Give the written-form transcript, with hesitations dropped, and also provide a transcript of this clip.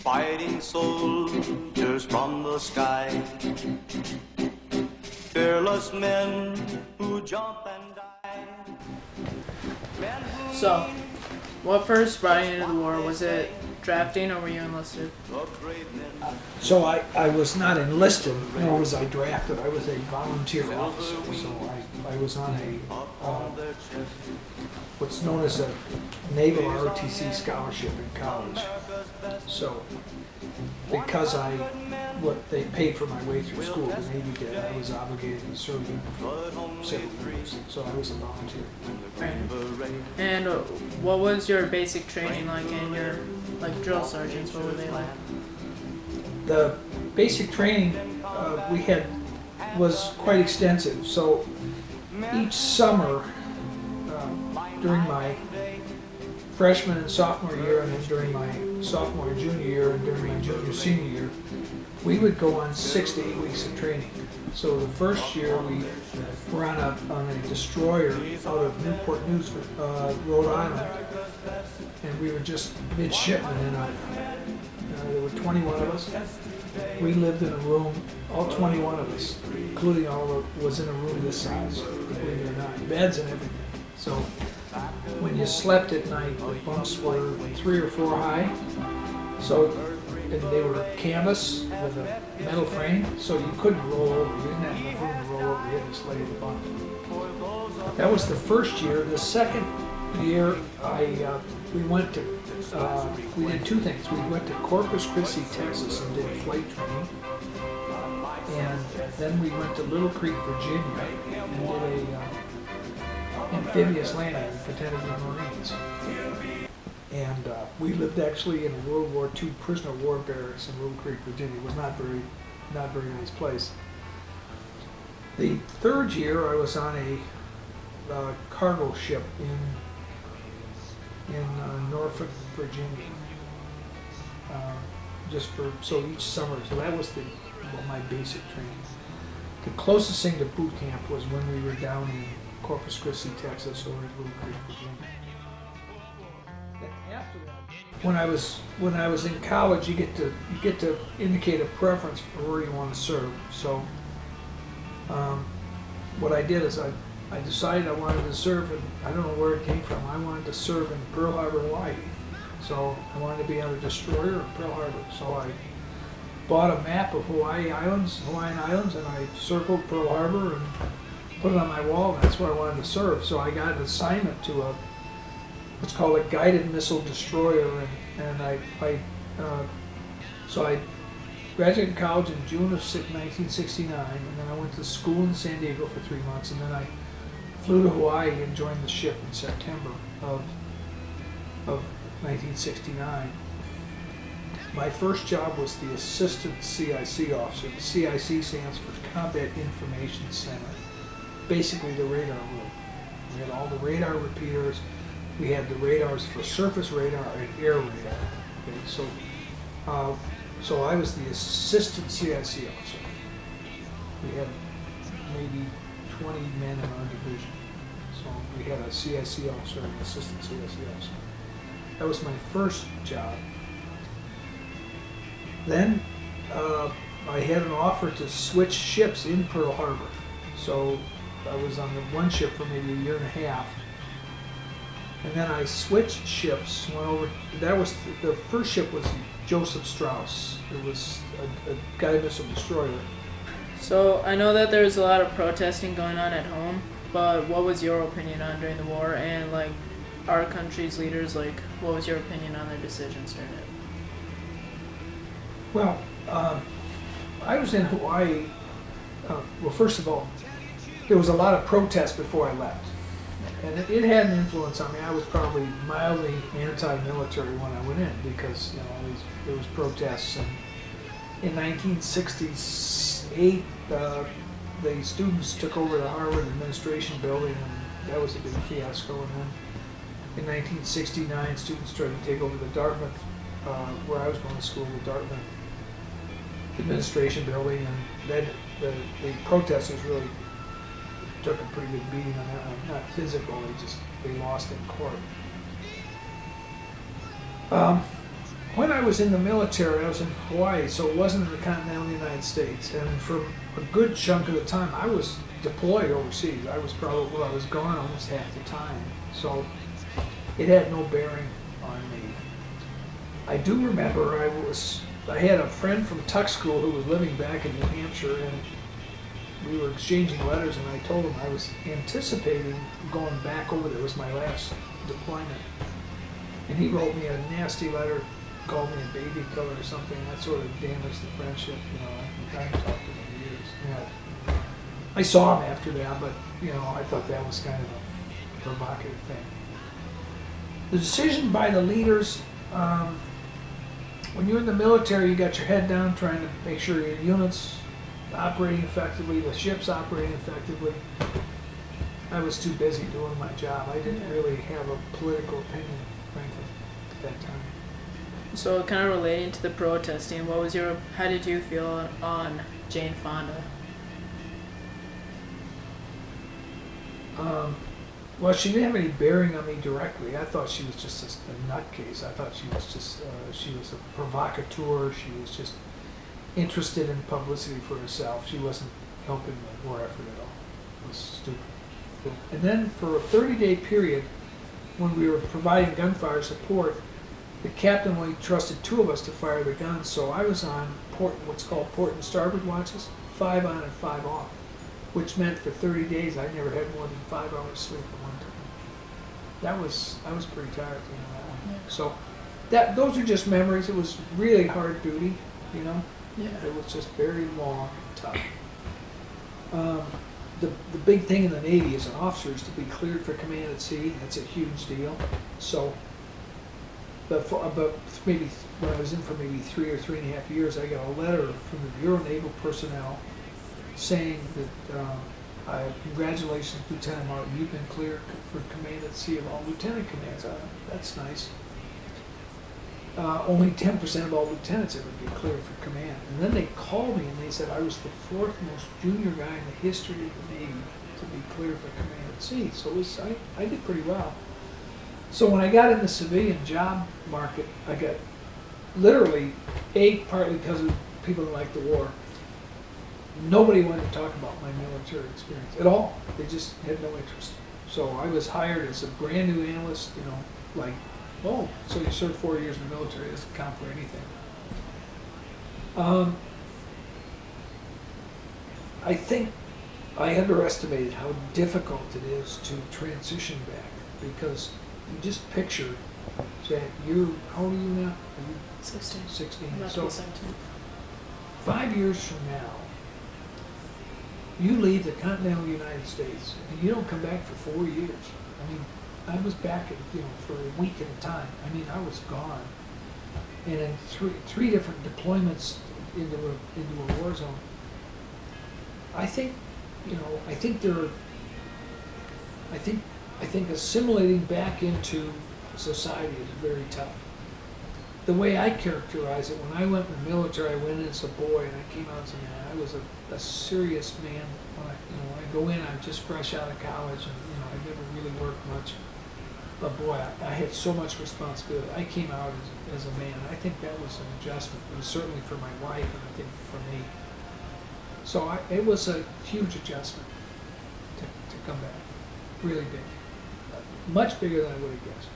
fighting soldiers from the sky, fearless men who jump and die. So, what first brought you into the war? Was it drafting or were you enlisted? So I was not enlisted, nor was I drafted. I was a volunteer officer. So I was on what's known as a Naval ROTC scholarship in college. So because they paid for my way through school, the Navy did, I was obligated to serve them for several years. So I was a volunteer. Right. And what was your basic training like, and your drill sergeants, what were they like? The basic training we had was quite extensive. So each summer during my freshman and sophomore year, and then during my sophomore and junior year, and during my junior senior year, we would go on 6 to 8 weeks of training. So the first year we were on a destroyer out of Newport News, Rhode Island, and we were just midshipmen in there were 21 of us. We lived in a room, all 21 of us, including was in a room this size, believe it or not, beds and everything. So when you slept at night, the bunks were 3 or 4 high. So and they were canvas with a metal frame, so you couldn't roll over. You didn't have enough room to roll over. You had to lay in the bunk. That was the first year. The second year, we did 2 things. We went to Corpus Christi, Texas, and did flight training, and then we went to Little Creek, Virginia, and did a amphibious landing and pretended to be Marines. And we lived actually in a World War II prisoner of war barracks in Little Creek, Virginia. It was not very nice place. The third year, I was on a cargo ship in Norfolk, Virginia. So each summer. So that was my basic training. The closest thing to boot camp was when we were down in Corpus Christi, Texas, or in Little Creek, Virginia. After that, when I was in college, you get to indicate a preference for where you want to serve. So what I did is I decided I wanted to serve, and I don't know where it came from. I wanted to serve in Pearl Harbor, Hawaii. So I wanted to be on a destroyer in Pearl Harbor. So I bought a map of Hawaiian Islands, and I circled Pearl Harbor and put it on my wall. That's where I wanted to serve. So I got an assignment to what's called a guided missile destroyer, and I graduated college in June of 1969, and then I went to school in San Diego for 3 months, and then I flew to Hawaii and joined the ship in September of 1969. My first job was the assistant CIC officer. The CIC stands for Combat Information Center, basically the radar room. We had all the radar repeaters. We had the radars for surface radar and air radar. Okay, so I was the assistant CIC officer. We had maybe 20 men in our division. So we had a CIC officer and an assistant CIC officer. That was my first job. Then I had an offer to switch ships in Pearl Harbor. So I was on the one ship for maybe a year and a half. And then I switched ships, went over. That was the first ship was Joseph Strauss. It was a guided missile destroyer. So I know that there's a lot of protesting going on at home, but what was your opinion on during the war, and our country's leaders, what was your opinion on their decisions during it? Well, I was in Hawaii. Well, first of all, there was a lot of protest before I left. And it had an influence on me. I was probably mildly anti-military when I went in because there was protests. And in 1968, the students took over the Harvard administration building, and that was a big fiasco. And then in 1969, students tried to take over the Dartmouth, where I was going to school, the Dartmouth administration building, and then the protesters really took a pretty good beating on that one. Not physical, they lost in court. when I was in the military, I was in Hawaii, so it wasn't in the continental United States. And for a good chunk of the time, I was deployed overseas. I was gone almost half the time. So it had no bearing on me. I do remember I had a friend from Tuck School who was living back in New Hampshire, and we were exchanging letters, and I told him I was anticipating going back over there. It was my last deployment. And he wrote me a nasty letter, called me a baby killer or something. That sort of damaged the friendship. I haven't talked to him in years. I saw him after that, but I thought that was kind of a provocative thing. The decision by the leaders, when you're in the military, you got your head down trying to make sure your units operating effectively, the ship's operating effectively. I was too busy doing my job. I didn't really have a political opinion, frankly, at that time. So kind of relating to the protesting, how did you feel on Jane Fonda? Well, she didn't have any bearing on me directly. I thought she was just a nutcase. I thought she was a provocateur. She was just interested in publicity for herself. She wasn't helping the war effort at all. It was stupid. And then for a 30-day period, when we were providing gunfire support, the captain only trusted 2 of us to fire the guns, so I was on what's called port and starboard watches, 5 on and 5 off, which meant for 30 days I never had more than 5 hours sleep at one time. I was pretty tired, that one. Yeah. So those are just memories. It was really hard duty, Yeah. It was just very long and tough. The big thing in the Navy as an officer is to be cleared for command at sea. That's a huge deal. So, but maybe when I was in for maybe 3 or 3.5 years, I got a letter from the Bureau of Naval Personnel saying that congratulations, Lieutenant Martin, you've been cleared for command at sea of all lieutenant commands. That's nice. Only 10% of all lieutenants ever get cleared for command. And then they called me and they said I was the 4th most junior guy in the history of the Navy to be cleared for command at sea. So I did pretty well. So when I got in the civilian job market, I got literally, partly because of people who like the war, nobody wanted to talk about my military experience at all. They just had no interest. So I was hired as a brand new analyst, oh, so you served 4 years in the military, doesn't count for anything. I think I underestimated how difficult it is to transition back, because you just picture that how old are you now? Are you 16. 16. I'm about to So be 17. 5 years from now, you leave the continental United States and you don't come back for 4 years. I mean, I was back for a week at a time. I mean, I was gone. And in three different deployments into a war zone. I think assimilating back into society is very tough. The way I characterize it, when I went in the military, I went in as a boy and I came out as a man. I was a serious man. When I go in, I'm just fresh out of college, and I never really worked much. But boy, I had so much responsibility. I came out as a man. I think that was an adjustment. It was certainly for my wife, and I think for me. So it was a huge adjustment to come back. Really big. Much bigger than I would have guessed.